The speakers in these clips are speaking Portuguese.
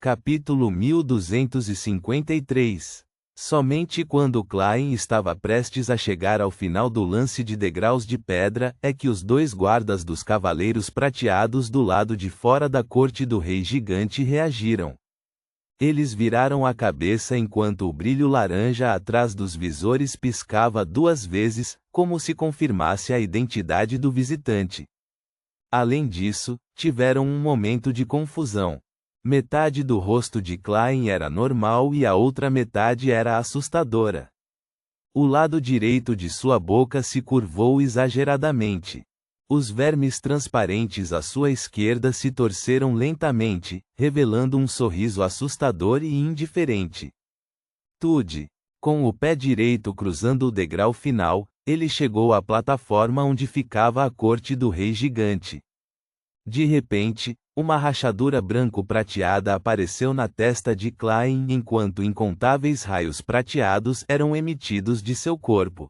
Capítulo 1253. Somente quando Cláin estava prestes a chegar ao final do lance de degraus de pedra é que os dois guardas dos Cavaleiros Prateados do lado de fora da corte do Rei Gigante reagiram. Eles viraram a cabeça enquanto o brilho laranja atrás dos visores piscava 2 vezes, como se confirmasse a identidade do visitante. Além disso, tiveram um momento de confusão. Metade do rosto de Cláin era normal e a outra metade era assustadora. O lado direito de sua boca se curvou exageradamente. Os vermes transparentes à sua esquerda se torceram lentamente, revelando um sorriso assustador e indiferente. Tude. Com o pé direito cruzando o degrau final, ele chegou à plataforma onde ficava a corte do Rei Gigante. De repente, uma rachadura branco-prateada apareceu na testa de Cláin enquanto incontáveis raios prateados eram emitidos de seu corpo.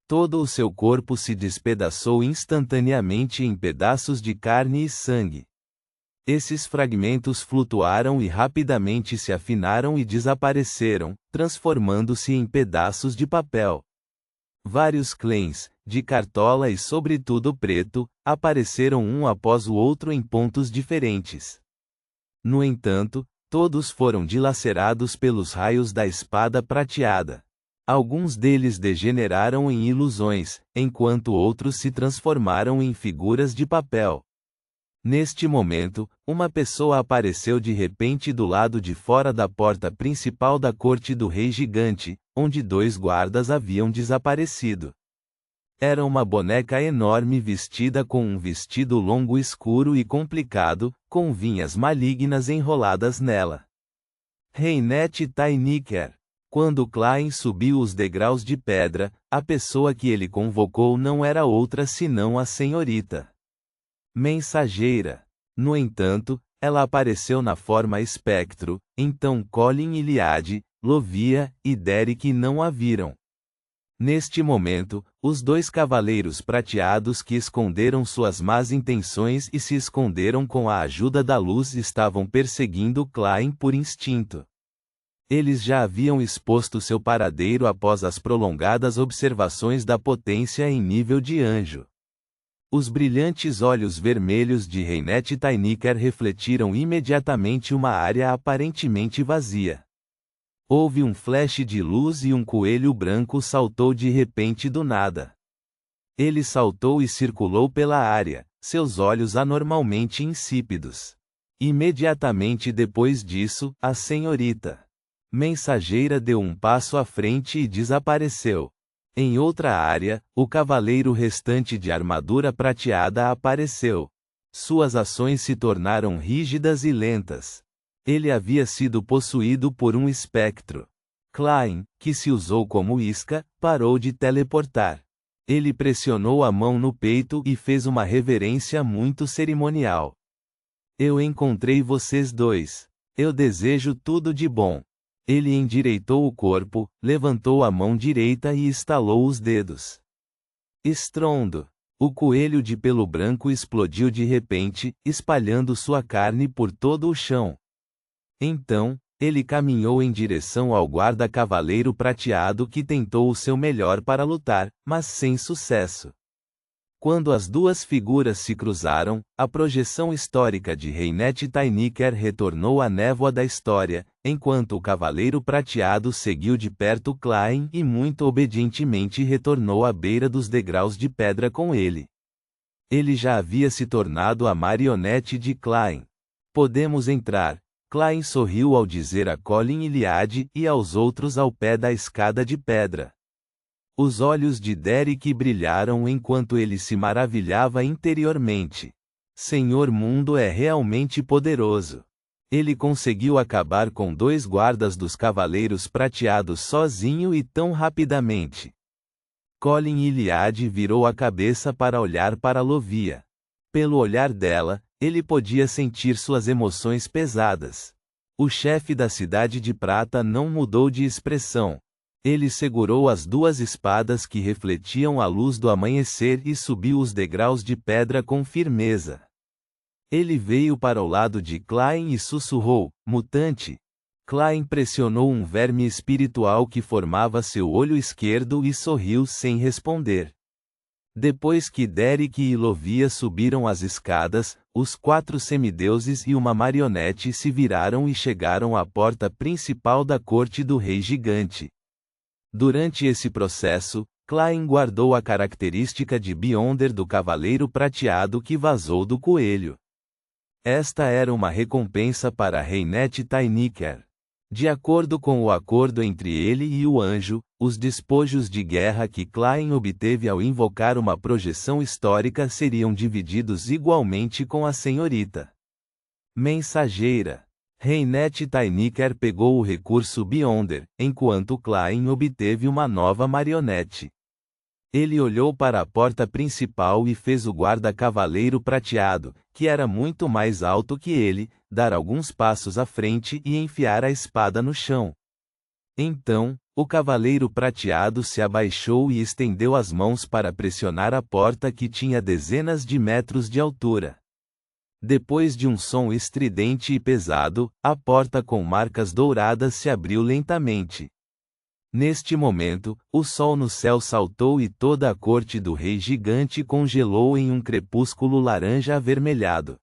Todo o seu corpo se despedaçou instantaneamente em pedaços de carne e sangue. Esses fragmentos flutuaram e rapidamente se afinaram e desapareceram, transformando-se em pedaços de papel. Vários clans, de cartola e sobretudo preto, apareceram um após o outro em pontos diferentes. No entanto, todos foram dilacerados pelos raios da espada prateada. Alguns deles degeneraram em ilusões, enquanto outros se transformaram em figuras de papel. Neste momento, uma pessoa apareceu de repente do lado de fora da porta principal da corte do Rei Gigante, onde 2 guardas haviam desaparecido. Era uma boneca enorme vestida com um vestido longo escuro e complicado, com vinhas malignas enroladas nela. Reinette Tainiker. Quando Cláin subiu os degraus de pedra, a pessoa que ele convocou não era outra senão a senhorita Mensageira. No entanto, ela apareceu na forma espectro, então Colin e Liade, Lovia e Derek não a viram. Neste momento, os 2 cavaleiros prateados que esconderam suas más intenções e se esconderam com a ajuda da luz estavam perseguindo Cláin por instinto. Eles já haviam exposto seu paradeiro após as prolongadas observações da potência em nível de anjo. Os brilhantes olhos vermelhos de Reinette Tainiker refletiram imediatamente uma área aparentemente vazia. Houve um flash de luz e um coelho branco saltou de repente do nada. Ele saltou e circulou pela área, seus olhos anormalmente insípidos. Imediatamente depois disso, a senhorita Mensageira deu um passo à frente e desapareceu. Em outra área, o cavaleiro restante de armadura prateada apareceu. Suas ações se tornaram rígidas e lentas. Ele havia sido possuído por um espectro. Cláin, que se usou como isca, parou de teleportar. Ele pressionou a mão no peito e fez uma reverência muito cerimonial. Eu encontrei vocês 2. Eu desejo tudo de bom. Ele endireitou o corpo, levantou a mão direita e estalou os dedos. Estrondo. O coelho de pelo branco explodiu de repente, espalhando sua carne por todo o chão. Então, ele caminhou em direção ao guarda-cavaleiro prateado que tentou o seu melhor para lutar, mas sem sucesso. Quando as 2 figuras se cruzaram, a projeção histórica de Reinette Tainiker retornou à névoa da história, enquanto o cavaleiro prateado seguiu de perto Cláin e muito obedientemente retornou à beira dos degraus de pedra com ele. Ele já havia se tornado a marionete de Cláin. Podemos entrar. Cláin sorriu ao dizer a Colin e Liade e aos outros ao pé da escada de pedra. Os olhos de Derek brilharam enquanto ele se maravilhava interiormente. Senhor Mundo é realmente poderoso. Ele conseguiu acabar com 2 guardas dos Cavaleiros Prateados sozinho e tão rapidamente. Colin e Liade virou a cabeça para olhar para Lovia. Pelo olhar dela, ele podia sentir suas emoções pesadas. O chefe da Cidade de Prata não mudou de expressão. Ele segurou as 2 espadas que refletiam a luz do amanhecer e subiu os degraus de pedra com firmeza. Ele veio para o lado de Klein e sussurrou: mutante. Klein pressionou um verme espiritual que formava seu olho esquerdo e sorriu sem responder. Depois que Derek e Lovia subiram as escadas, os 4 semideuses e uma marionete se viraram e chegaram à porta principal da corte do Rei Gigante. Durante esse processo, Klein guardou a característica de Beyonder do Cavaleiro Prateado que vazou do coelho. Esta era uma recompensa para Reinette Tainiker. De acordo com o acordo entre ele e o anjo, os despojos de guerra que Klein obteve ao invocar uma projeção histórica seriam divididos igualmente com a senhorita mensageira. Reinette Tainiker pegou o recurso Beyonder, enquanto Klein obteve uma nova marionete. Ele olhou para a porta principal e fez o guarda-cavaleiro prateado, que era muito mais alto que ele, dar alguns passos à frente e enfiar a espada no chão. Então, o cavaleiro prateado se abaixou e estendeu as mãos para pressionar a porta que tinha dezenas de metros de altura. Depois de um som estridente e pesado, a porta com marcas douradas se abriu lentamente. Neste momento, o sol no céu saltou e toda a corte do Rei Gigante congelou em um crepúsculo laranja avermelhado.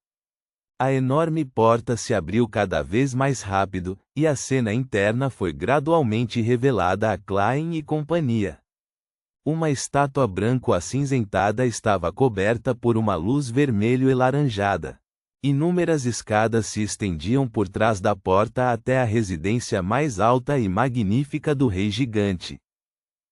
A enorme porta se abriu cada vez mais rápido, e a cena interna foi gradualmente revelada a Klein e companhia. Uma estátua branco-acinzentada estava coberta por uma luz vermelho e laranjada. Inúmeras escadas se estendiam por trás da porta até a residência mais alta e magnífica do Rei Gigante.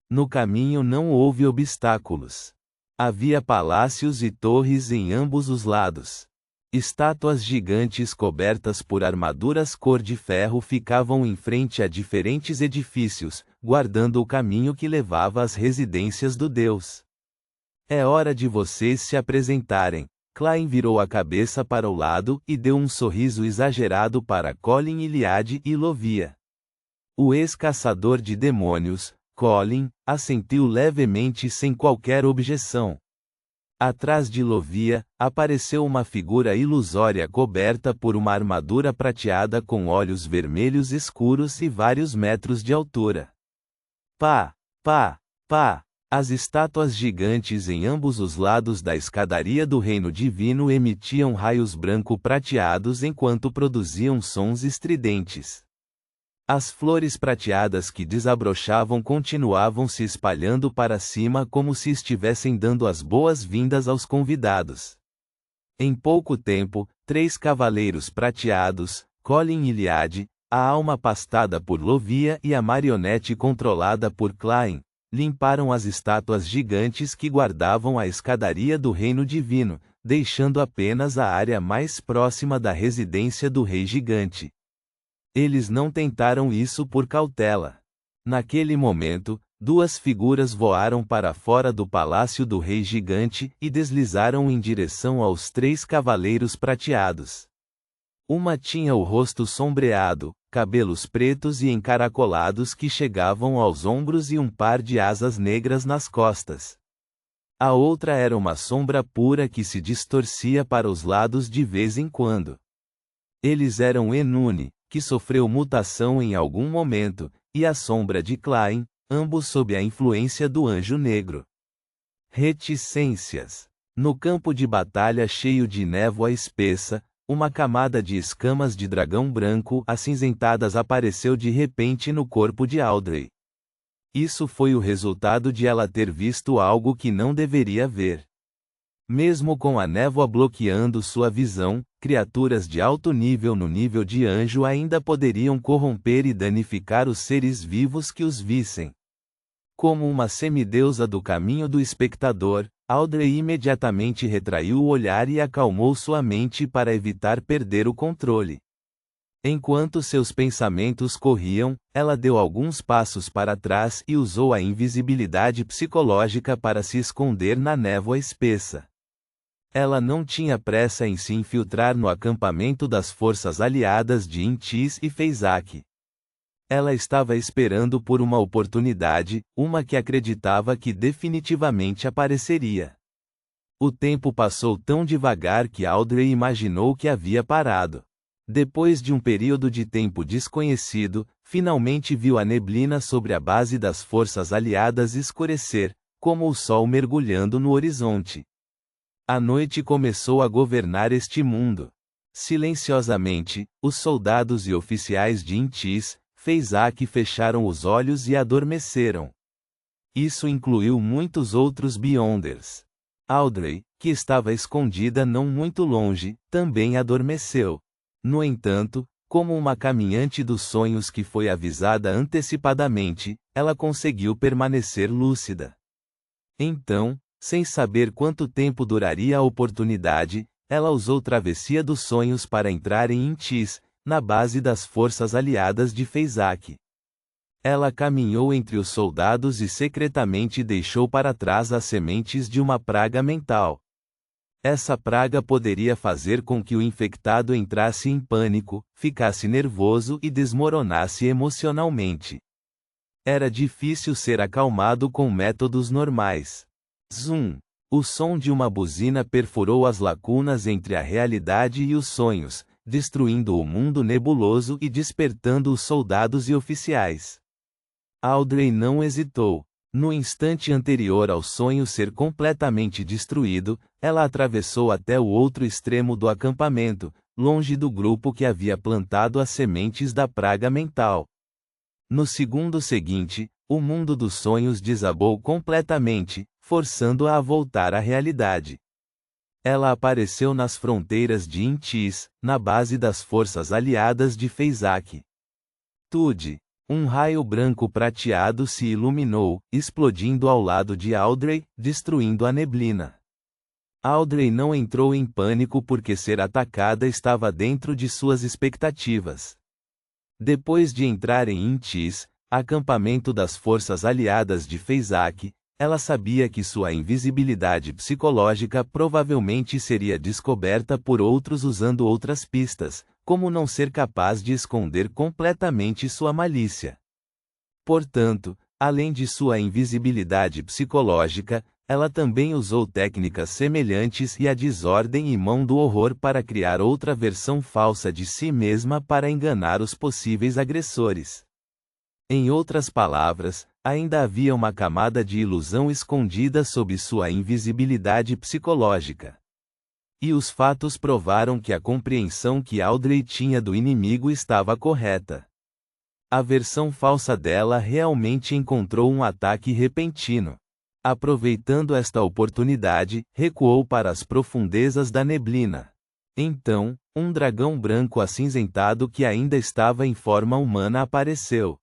No caminho não houve obstáculos. Havia palácios e torres em ambos os lados. Estátuas gigantes cobertas por armaduras cor de ferro ficavam em frente a diferentes edifícios, guardando o caminho que levava às residências do deus. É hora de vocês se apresentarem. Klein virou a cabeça para o lado e deu um sorriso exagerado para Colin Iliade e Lovia. O ex-caçador de demônios, Colin, assentiu levemente sem qualquer objeção. Atrás de Lovia, apareceu uma figura ilusória coberta por uma armadura prateada com olhos vermelhos escuros e vários metros de altura. Pá, pá, pá! As estátuas gigantes em ambos os lados da escadaria do Reino Divino emitiam raios branco-prateados enquanto produziam sons estridentes. As flores prateadas que desabrochavam continuavam se espalhando para cima como se estivessem dando as boas-vindas aos convidados. Em pouco tempo, 3 cavaleiros prateados, Colin Iliade, a alma pastada por Lovia e a marionete controlada por Klein, limparam as estátuas gigantes que guardavam a escadaria do Reino Divino, deixando apenas a área mais próxima da residência do Rei Gigante. Eles não tentaram isso por cautela. Naquele momento, 2 figuras voaram para fora do palácio do Rei Gigante e deslizaram em direção aos 3 cavaleiros prateados. Uma tinha o rosto sombreado, cabelos pretos e encaracolados que chegavam aos ombros e um par de asas negras nas costas. A outra era uma sombra pura que se distorcia para os lados de vez em quando. Eles eram Enune, que sofreu mutação em algum momento, e a sombra de Klein, ambos sob a influência do Anjo Negro. Reticências. No campo de batalha cheio de névoa espessa, uma camada de escamas de dragão branco acinzentadas apareceu de repente no corpo de Audrey. Isso foi o resultado de ela ter visto algo que não deveria ver. Mesmo com a névoa bloqueando sua visão, criaturas de alto nível no nível de anjo ainda poderiam corromper e danificar os seres vivos que os vissem. Como uma semideusa do caminho do espectador, Audrey imediatamente retraiu o olhar e acalmou sua mente para evitar perder o controle. Enquanto seus pensamentos corriam, ela deu alguns passos para trás e usou a invisibilidade psicológica para se esconder na névoa espessa. Ela não tinha pressa em se infiltrar no acampamento das forças aliadas de Intis e Feisak. Ela estava esperando por uma oportunidade, uma que acreditava que definitivamente apareceria. O tempo passou tão devagar que Audrey imaginou que havia parado. Depois de um período de tempo desconhecido, finalmente viu a neblina sobre a base das forças aliadas escurecer, como o sol mergulhando no horizonte. A noite começou a governar este mundo. Silenciosamente, os soldados e oficiais de Intis, Fezak fecharam os olhos e adormeceram. Isso incluiu muitos outros Beyonders. Audrey, que estava escondida não muito longe, também adormeceu. No entanto, como uma caminhante dos sonhos que foi avisada antecipadamente, ela conseguiu permanecer lúcida. Então, sem saber quanto tempo duraria a oportunidade, ela usou Travessia dos Sonhos para entrar em Intis, na base das forças aliadas de Fezak. Ela caminhou entre os soldados e secretamente deixou para trás as sementes de uma praga mental. Essa praga poderia fazer com que o infectado entrasse em pânico, ficasse nervoso e desmoronasse emocionalmente. Era difícil ser acalmado com métodos normais. Zum! O som de uma buzina perfurou as lacunas entre a realidade e os sonhos, destruindo o mundo nebuloso e despertando os soldados e oficiais. Audrey não hesitou. No instante anterior ao sonho ser completamente destruído, ela atravessou até o outro extremo do acampamento, longe do grupo que havia plantado as sementes da praga mental. No segundo seguinte, o mundo dos sonhos desabou completamente, forçando-a a voltar à realidade. Ela apareceu nas fronteiras de Intis, na base das forças aliadas de Fezak. Tude! Um raio branco prateado se iluminou, explodindo ao lado de Audrey, destruindo a neblina. Audrey não entrou em pânico porque ser atacada estava dentro de suas expectativas. Depois de entrar em Intis, acampamento das forças aliadas de Fezak, ela sabia que sua invisibilidade psicológica provavelmente seria descoberta por outros usando outras pistas, como não ser capaz de esconder completamente sua malícia. Portanto, além de sua invisibilidade psicológica, ela também usou técnicas semelhantes e a desordem e mão do horror para criar outra versão falsa de si mesma para enganar os possíveis agressores. Em outras palavras, ainda havia uma camada de ilusão escondida sob sua invisibilidade psicológica. E os fatos provaram que a compreensão que Audrey tinha do inimigo estava correta. A versão falsa dela realmente encontrou um ataque repentino. Aproveitando esta oportunidade, recuou para as profundezas da neblina. Então, um dragão branco acinzentado que ainda estava em forma humana apareceu.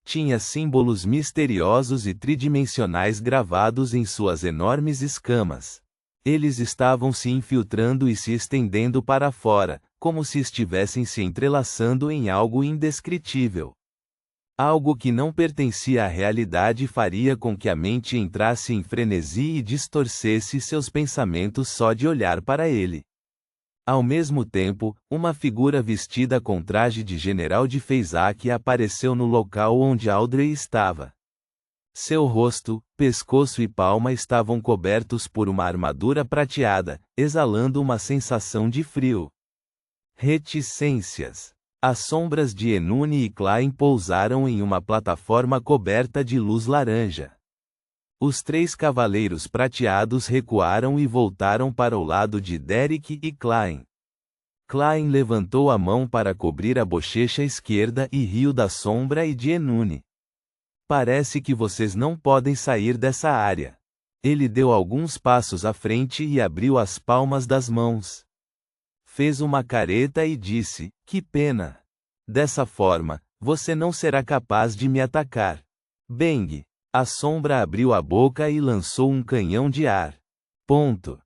Tinha símbolos misteriosos e tridimensionais gravados em suas enormes escamas. Eles estavam se infiltrando e se estendendo para fora, como se estivessem se entrelaçando em algo indescritível. Algo que não pertencia à realidade faria com que a mente entrasse em frenesi e distorcesse seus pensamentos só de olhar para ele. Ao mesmo tempo, uma figura vestida com traje de general de Fezak apareceu no local onde Audrey estava. Seu rosto, pescoço e palma estavam cobertos por uma armadura prateada, exalando uma sensação de frio. Reticências. As sombras de Enune e Klein pousaram em uma plataforma coberta de luz laranja. Os três cavaleiros prateados recuaram e voltaram para o lado de Derek e Klein. Klein levantou a mão para cobrir a bochecha esquerda e riu da sombra e de Enune. Parece que vocês não podem sair dessa área. Ele deu alguns passos à frente e abriu as palmas das mãos. Fez uma careta e disse, que pena. Dessa forma, você não será capaz de me atacar. Bang! A sombra abriu a boca e lançou um canhão de ar. Ponto.